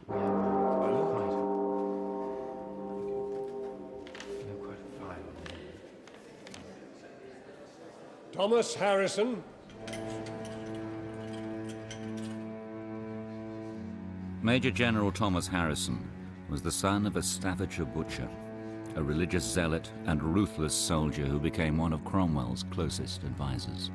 My lord. They're quite fine. Thomas Harrison. Major General Thomas Harrison was the son of a Staffordshire butcher, a religious zealot and ruthless soldier who became one of Cromwell's closest advisors.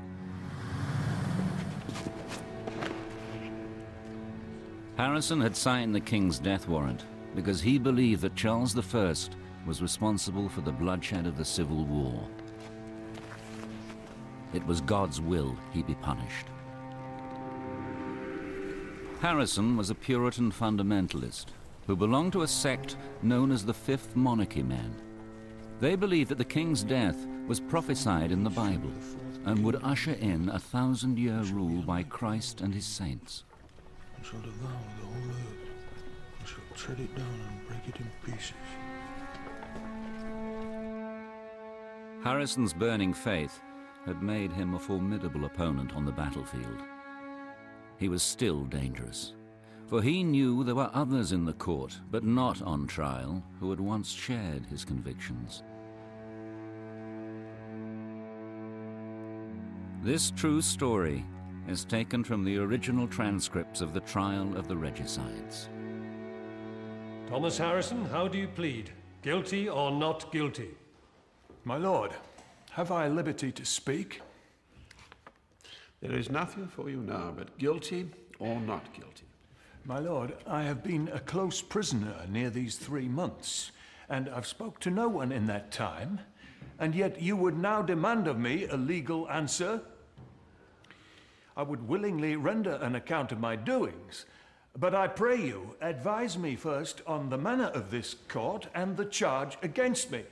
Harrison had signed the king's death warrant because he believed that Charles I was responsible for the bloodshed of the Civil War. It was God's will he be punished. Harrison was a Puritan fundamentalist who belonged to a sect known as the Fifth Monarchy Men. They believed that the king's death was prophesied in the Bible and would usher in a 1,000-year rule by Christ and his saints. I shall devour the whole earth. I shall tread it down and break it in pieces. Harrison's burning faith had made him a formidable opponent on the battlefield. He was still dangerous, for he knew there were others in the court, but not on trial, who had once shared his convictions. This true story is taken from the original transcripts of the trial of the regicides. Thomas Harrison, how do you plead? Guilty or not guilty? My lord, have I liberty to speak? There is nothing for you now but guilty or not guilty. My lord, I have been a close prisoner near these 3 months, and I've spoke to no one in that time, and yet you would now demand of me a legal answer? I would willingly render an account of my doings, but I pray you, advise me first on the manner of this court and the charge against me.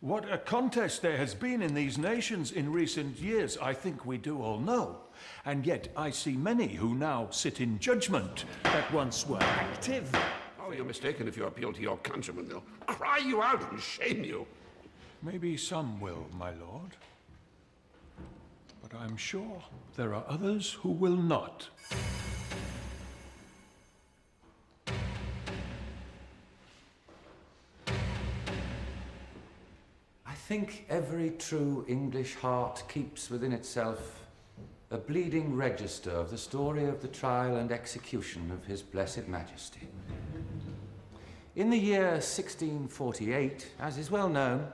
What a contest there has been in these nations in recent years, I think we do all know. And yet I see many who now sit in judgment that once were active. Oh, you're mistaken if you appeal to your countrymen. They'll cry you out and shame you. Maybe some will, my lord. But I'm sure there are others who will not. I think every true English heart keeps within itself a bleeding register of the story of the trial and execution of His Blessed Majesty. In the year 1648, as is well known,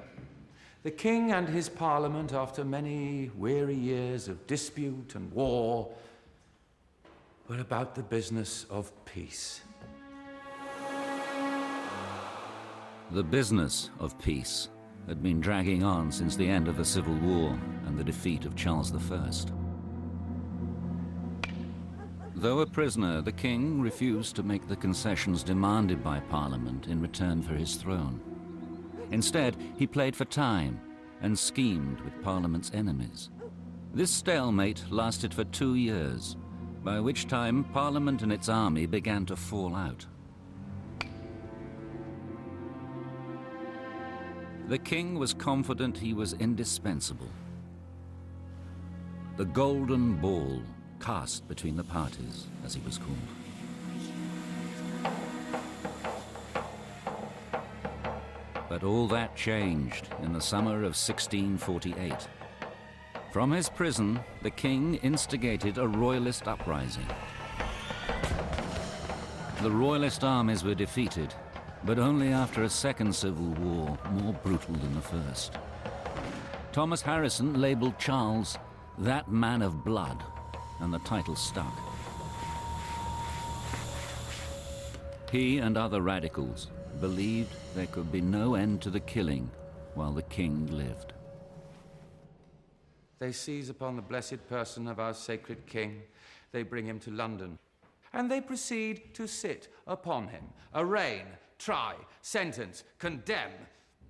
the King and his Parliament, after many weary years of dispute and war, were about the business of peace. The business of peace had been dragging on since the end of the Civil War and the defeat of Charles I. Though a prisoner, the king refused to make the concessions demanded by Parliament in return for his throne. Instead, he played for time and schemed with Parliament's enemies. This stalemate lasted for 2 years, by which time Parliament and its army began to fall out. The king was confident he was indispensable. The golden ball cast between the parties, as he was called. But all that changed in the summer of 1648. From his prison, the king instigated a royalist uprising. The royalist armies were defeated, but only after a second civil war, more brutal than the first. Thomas Harrison labeled Charles that man of blood, and the title stuck. He and other radicals believed there could be no end to the killing while the king lived. They seize upon the blessed person of our sacred king. They bring him to London, and they proceed to sit upon him, arraign, try, sentence, condemn,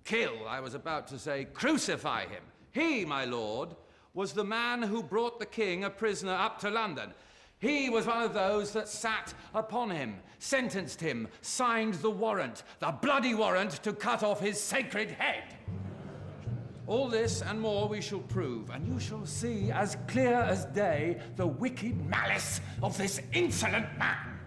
kill, I was about to say, crucify him. He, my lord, was the man who brought the king a prisoner up to London. He was one of those that sat upon him, sentenced him, signed the warrant, the bloody warrant to cut off his sacred head. All this and more we shall prove, and you shall see as clear as day the wicked malice of this insolent man.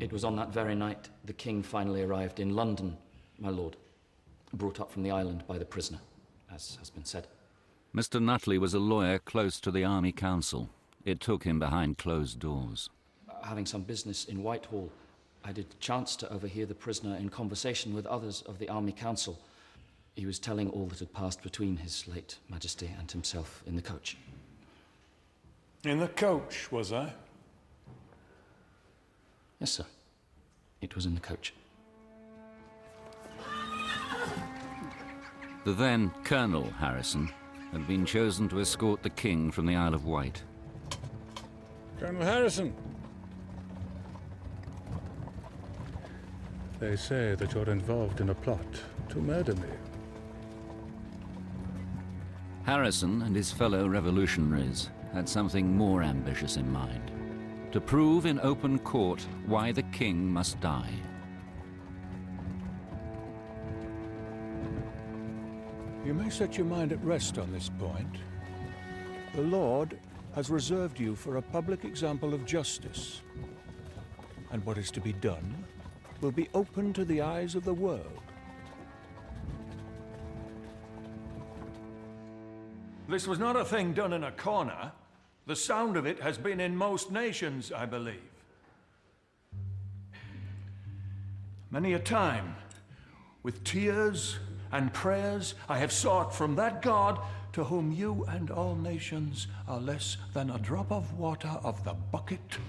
It was on that very night the king finally arrived in London, my lord, brought up from the island by the prisoner, as has been said. Mr. Nutley was a lawyer close to the Army Council. It took him behind closed doors. Having some business in Whitehall, I did chance to overhear the prisoner in conversation with others of the Army Council. He was telling all that had passed between His late Majesty and himself in the coach. In the coach, was I? Yes, sir. It was in the coach. The then Colonel Harrison had been chosen to escort the king from the Isle of Wight. Colonel Harrison. They say that you're involved in a plot to murder me. Harrison and his fellow revolutionaries had something more ambitious in mind: to prove in open court why the king must die. You may set your mind at rest on this point. The Lord has reserved you for a public example of justice, and what is to be done will be open to the eyes of the world. This was not a thing done in a corner. The sound of it has been in most nations, I believe. Many a time, with tears and prayers, I have sought from that God to whom you and all nations are less than a drop of water of the bucket,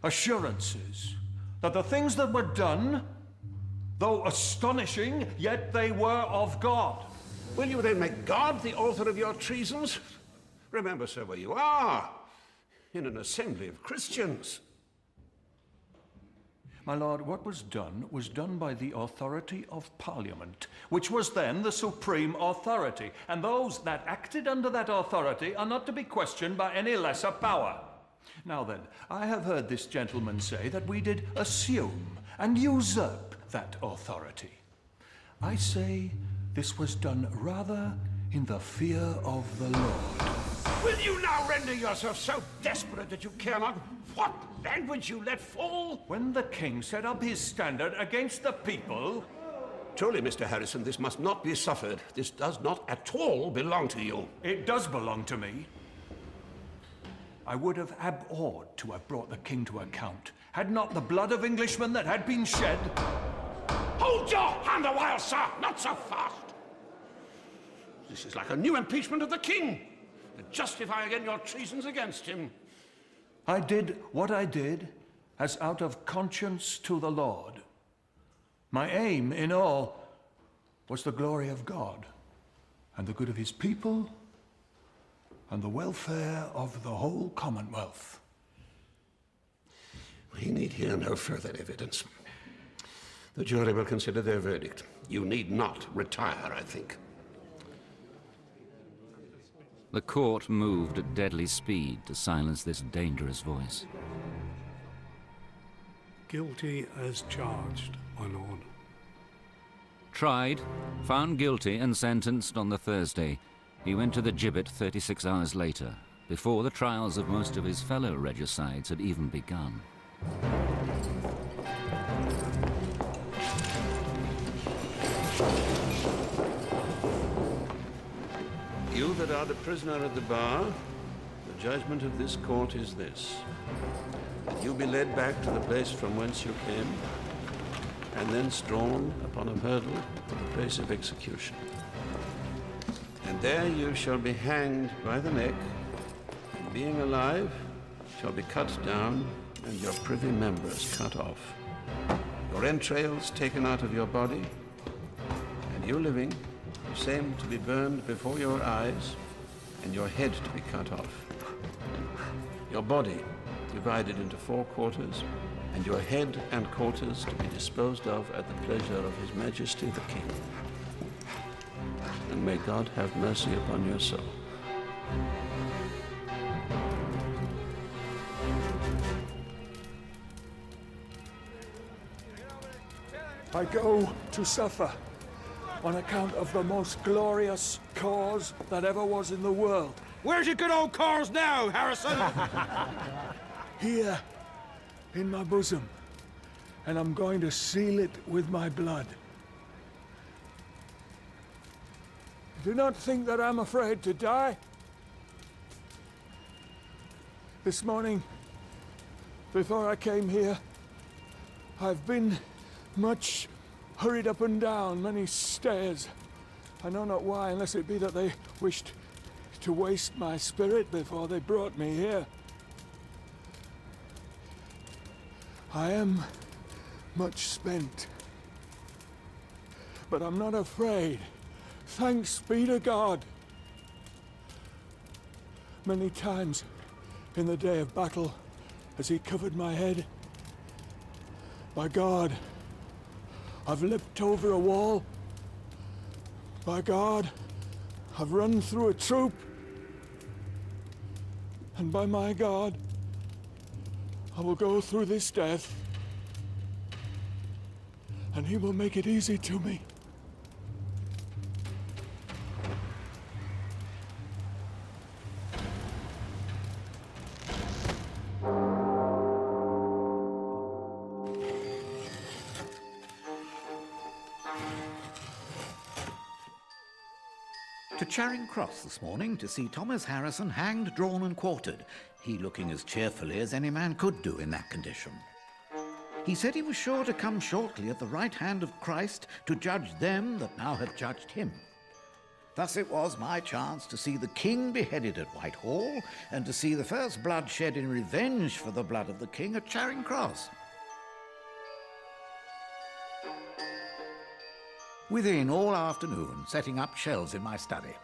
assurances that the things that were done, though astonishing, yet they were of God. Will you then make God the author of your treasons? Remember, sir, where you are, in an assembly of Christians. My lord, what was done by the authority of Parliament, which was then the supreme authority, and those that acted under that authority are not to be questioned by any lesser power. Now then, I have heard this gentleman say that we did assume and usurp that authority. I say this was done rather in the fear of the Lord. Will you now render yourself so desperate that you care not what language you let fall? When the king set up his standard against the people... Truly, Mr. Harrison, this must not be suffered. This does not at all belong to you. It does belong to me. I would have abhorred to have brought the king to account, had not the blood of Englishmen that had been shed... Hold your hand a while, sir! Not so fast! This is like a new impeachment of the king, to justify again your treasons against him. I did what I did as out of conscience to the Lord. My aim in all was the glory of God, and the good of his people, and the welfare of the whole Commonwealth. We need hear no further evidence. The jury will consider their verdict. You need not retire, I think. The court moved at deadly speed to silence this dangerous voice. Guilty as charged, my lord. Tried, found guilty and sentenced on the Thursday, he went to the gibbet 36 hours later, before the trials of most of his fellow regicides had even begun. You that are the prisoner at the bar, the judgment of this court is this: that you be led back to the place from whence you came, and then drawn upon a hurdle to the place of execution. And there you shall be hanged by the neck, and being alive, shall be cut down, and your privy members cut off, your entrails taken out of your body, and you living, the same to be burned before your eyes, and your head to be cut off. Your body divided into 4 quarters, and your head and quarters to be disposed of at the pleasure of His Majesty the King. And may God have mercy upon your soul. I go to suffer on account of the most glorious cause that ever was in the world. Where's your good old cause now, Harrison? Here, in my bosom, and I'm going to seal it with my blood. Do not think that I'm afraid to die. This morning, before I came here, I've been much hurried up and down many stairs. I know not why, unless it be that they wished to waste my spirit before they brought me here. I am much spent, but I'm not afraid. Thanks be to God. Many times in the day of battle has he covered my head. By God, I've leapt over a wall. By God, I've run through a troop. And by my God, I will go through this death, and he will make it easy to me. To Charing Cross this morning to see Thomas Harrison hanged, drawn and quartered, he looking as cheerfully as any man could do in that condition. He said he was sure to come shortly at the right hand of Christ to judge them that now have judged him. Thus it was my chance to see the king beheaded at Whitehall and to see the first blood shed in revenge for the blood of the king at Charing Cross. Within all afternoon, setting up shelves in my study.